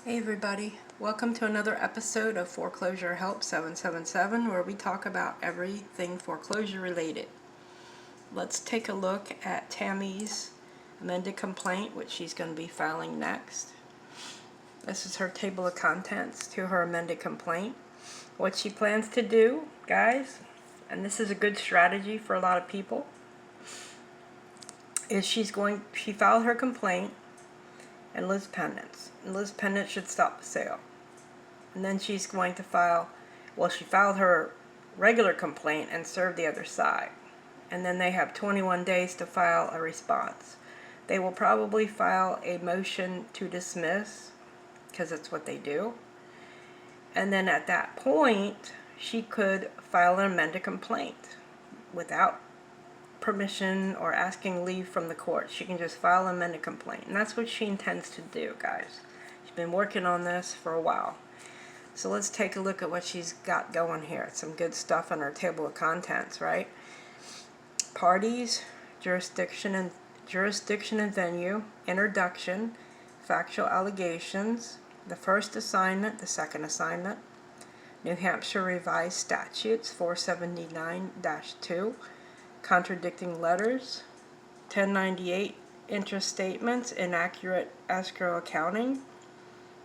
Hey everybody, welcome to another episode of Foreclosure Help 777 where we talk about everything foreclosure related. Let's take a look at Tammy's amended complaint, which she's going to be filing next. This is her table of contents to her amended complaint. What she plans to do, guys, and this is a good strategy for a lot of people, is she filed her complaint and lists pendants. And lists pendants should stop the sale. And then she's going to she filed her regular complaint and served the other side. And then they have 21 days to file a response. They will probably file a motion to dismiss, because that's what they do. And then at that point, she could file an amended complaint without permission or asking leave from the court. She can just file an amended complaint. And that's what she intends to do, guys. She's been working on this for a while. So let's take a look at what she's got going here. Some good stuff on her table of contents, right? Parties, jurisdiction and venue, introduction, factual allegations, the first assignment, the second assignment, New Hampshire Revised Statutes 479-2, contradicting letters, 1098 interest statements, inaccurate escrow accounting,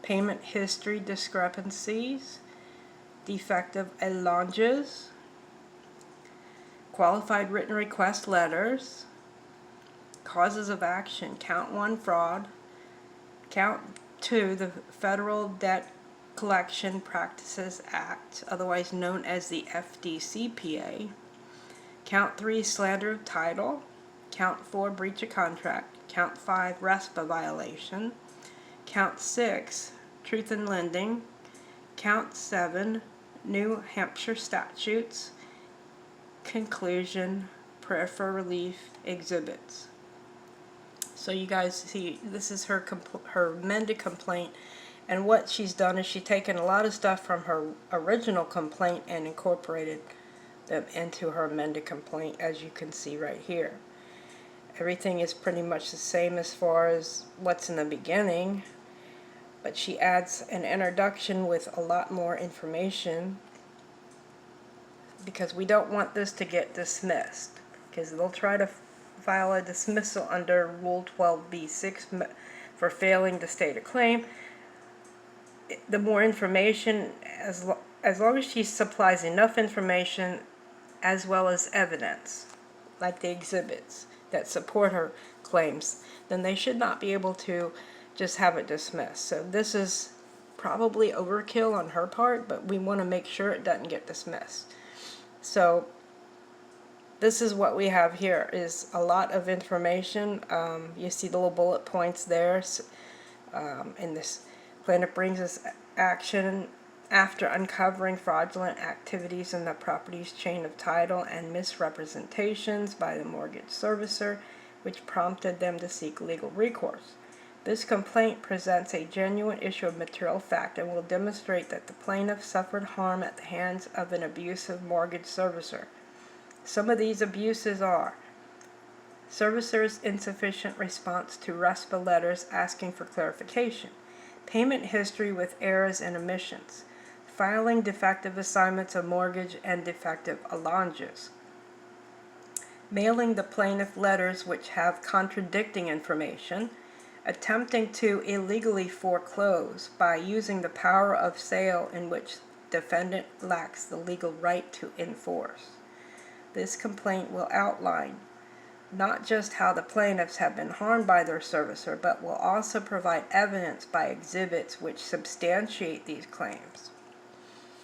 payment history discrepancies, defective allonges, qualified written request letters, causes of action, count 1 fraud, count 2 the Federal Debt Collection Practices Act, otherwise known as the FDCPA, count 3 slander of title, count 4 breach of contract, count 5 RESPA violation, count 6 truth in lending, count 7 New Hampshire statutes, conclusion, prayer for relief, exhibits. So you guys see, this is her amended complaint, and what she's done is she's taken a lot of stuff from her original complaint and incorporated them into her amended complaint, as you can see right here. Everything is pretty much the same as far as what's in the beginning, but she adds an introduction with a lot more information, because we don't want this to get dismissed, because they'll try to file a dismissal under Rule 12b-6 for failing to state a claim. The more information, as long as she supplies enough information as well as evidence, like the exhibits that support her claims, then they should not be able to just have it dismissed. So this is probably overkill on her part, but we want to make sure it doesn't get dismissed. So this is what we have here, is a lot of information. You see the little bullet points there. In this, plaintiff brings this action after uncovering fraudulent activities in the property's chain of title and misrepresentations by the mortgage servicer, which prompted them to seek legal recourse. This complaint presents a genuine issue of material fact and will demonstrate that the plaintiff suffered harm at the hands of an abusive mortgage servicer. Some of these abuses are: servicer's insufficient response to RESPA letters asking for clarification, payment history with errors and omissions, filing defective assignments of mortgage and defective allonges, mailing the plaintiff letters which have contradicting information, attempting to illegally foreclose by using the power of sale in which defendant lacks the legal right to enforce. This complaint will outline not just how the plaintiffs have been harmed by their servicer, but will also provide evidence by exhibits which substantiate these claims.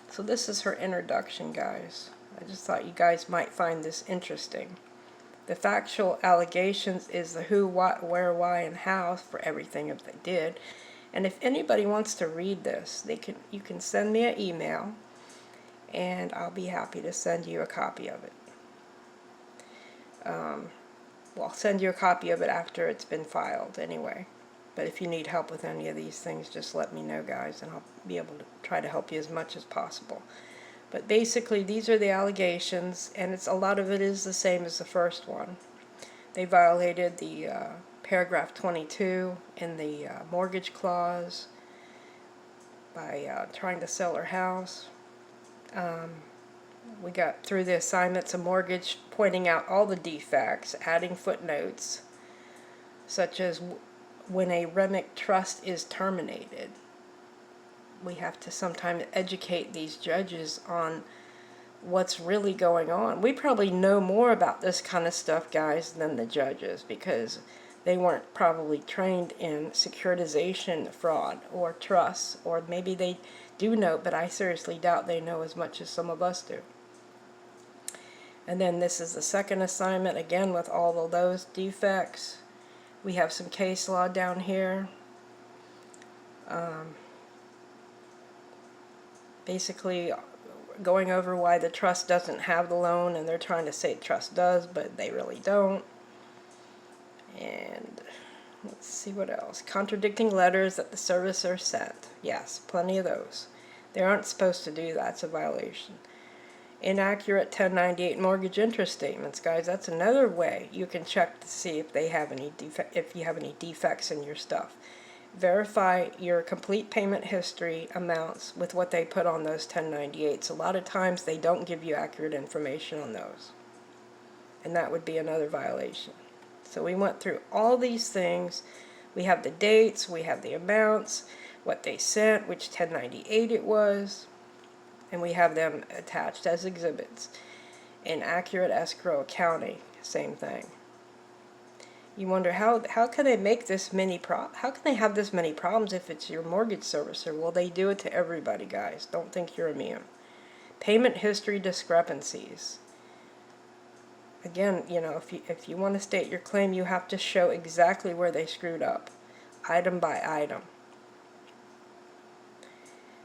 So this is her introduction, guys. I just thought you guys might find this interesting. The factual allegations is the who, what, where, why, and how for everything if they did. And if anybody wants to read this, you can send me an email, and I'll be happy to send you a copy of it. Well, I'll send you a copy of it after it's been filed anyway. But if you need help with any of these things, just let me know, guys, and I'll be able to try to help you as much as possible. But basically, these are the allegations, and a lot of it is the same as the first one. They violated the paragraph 22 in the mortgage clause. by trying to sell her house. We got through the assignments of mortgage, pointing out all the defects, adding footnotes, such as when a REMIC trust is terminated. We have to sometimes educate these judges on what's really going on. We probably know more about this kind of stuff, guys, than the judges, because they weren't probably trained in securitization fraud or trusts, or maybe they do know, but I seriously doubt they know as much as some of us do. And then this is the second assignment, again with all of those defects. We have some case law down here. Basically going over why the trust doesn't have the loan, and they're trying to say trust does, but they really don't. And let's see what else. Contradicting letters that the servicer sent. Yes, plenty of those. They aren't supposed to do that. It's a violation. Inaccurate 1098 mortgage interest statements, guys. That's another way you can check to see if they have any if you have any defects in your stuff. Verify your complete payment history amounts with what they put on those 1098s. A lot of times they don't give you accurate information on those, and that would be another violation. So we went through all these things. We have the dates, we have the amounts, what they sent, which 1098 it was, and we have them attached as exhibits. Inaccurate escrow accounting, same thing. You wonder how can they make this many how can they have this many problems if it's your mortgage servicer? Well, they do it to everybody, guys. Don't think you're immune. Payment history discrepancies. Again, you know, if you want to state your claim, you have to show exactly where they screwed up, item by item.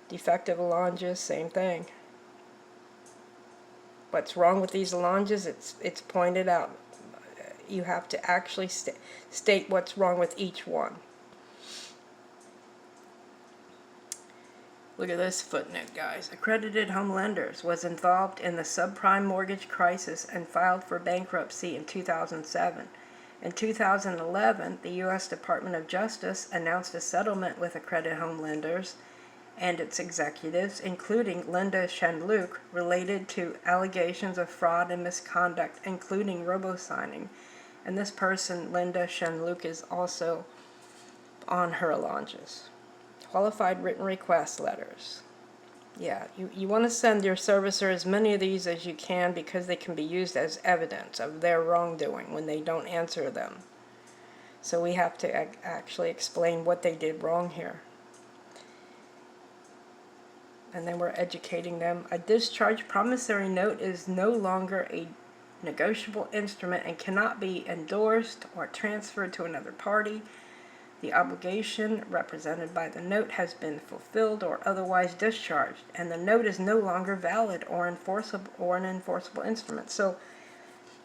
Defective allonges, same thing. What's wrong with these allonges? It's pointed out. You have to actually state what's wrong with each one. Look at this footnote, guys. Accredited Home Lenders was involved in the subprime mortgage crisis and filed for bankruptcy in 2007. In 2011, the U.S. Department of Justice announced a settlement with Accredited Home Lenders and its executives, including Linda Shenluke, related to allegations of fraud and misconduct, including robo-signing. And this person, Linda Shenluke, is also on her allonges. Qualified written request letters. Yeah, you want to send your servicer as many of these as you can, because they can be used as evidence of their wrongdoing when they don't answer them. So we have to actually explain what they did wrong here. And then we're educating them. A discharge promissory note is no longer a negotiable instrument and cannot be endorsed or transferred to another party. The obligation represented by the note has been fulfilled or otherwise discharged, and the note is no longer valid or enforceable or an enforceable instrument. So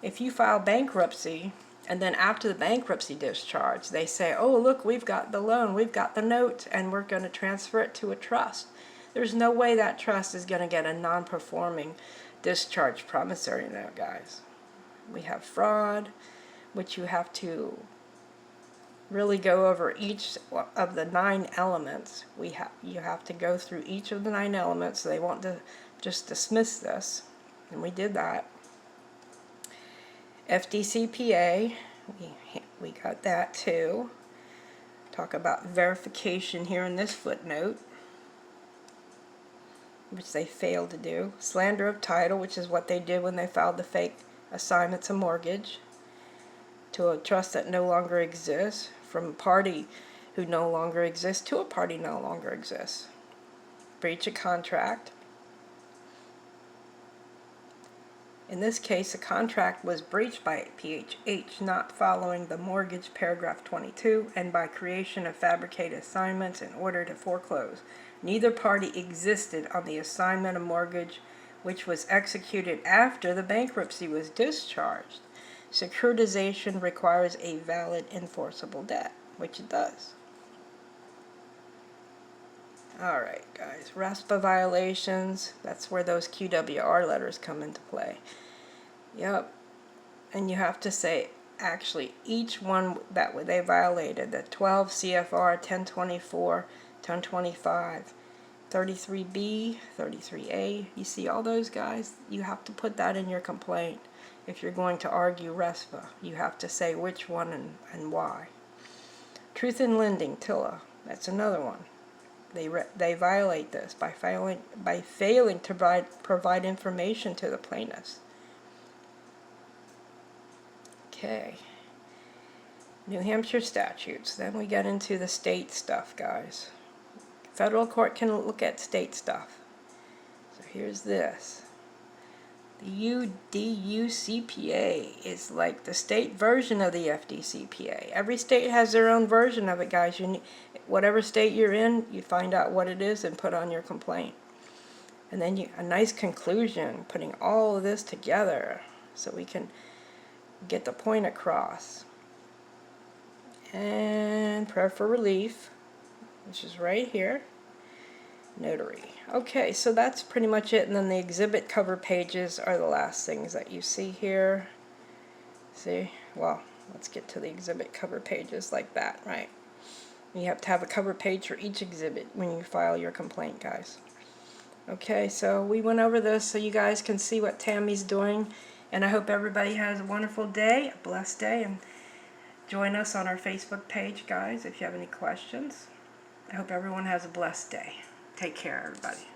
if you file bankruptcy, and then after the bankruptcy discharge, they say, oh, look, we've got the loan, we've got the note, and we're going to transfer it to a trust. There's no way that trust is going to get a non-performing discharge promissory note, guys. We have fraud, which you have to really go over each of the 9 elements. You have to go through each of the 9 elements. So they won't just dismiss this, and we did that. FDCPA, we got that too. Talk about verification here in this footnote, which they failed to do. Slander of title, which is what they did when they filed the fake assignments of mortgage to a trust that no longer exists, from a party who no longer exists to a party no longer exists. Breach of contract. In this case, a contract was breached by PHH not following the mortgage paragraph 22 and by creation of fabricated assignments in order to foreclose. Neither party existed on the assignment of mortgage, which was executed after the bankruptcy was discharged. Securitization requires a valid enforceable debt, which it does. Alright, guys, RESPA violations, that's where those QWR letters come into play. Yep, and you have to say actually each one that they violated, the 12 CFR 1024, 1025, 33B, 33A. You see all those guys? You have to put that in your complaint. If you're going to argue RESPA, you have to say which one and why. Truth in lending, TILA, that's another one. They violate this by failing to provide information to the plaintiffs. Okay. New Hampshire statutes. Then we get into the state stuff, guys. Federal court can look at state stuff. So here's this. The UDUCPA is like the state version of the FDCPA. Every state has their own version of it, guys. Whatever state you're in, you find out what it is and put on your complaint. And then a nice conclusion, putting all of this together so we can get the point across. And prayer for relief, which is right here. Notary. Okay, so that's pretty much it, and then the exhibit cover pages are the last things that you see here. See? Well, let's get to the exhibit cover pages like that, right? You have to have a cover page for each exhibit when you file your complaint, guys. Okay, so we went over this so you guys can see what Tammy's doing, and I hope everybody has a wonderful day, a blessed day, and join us on our Facebook page, guys, if you have any questions. I hope everyone has a blessed day. Take care, everybody.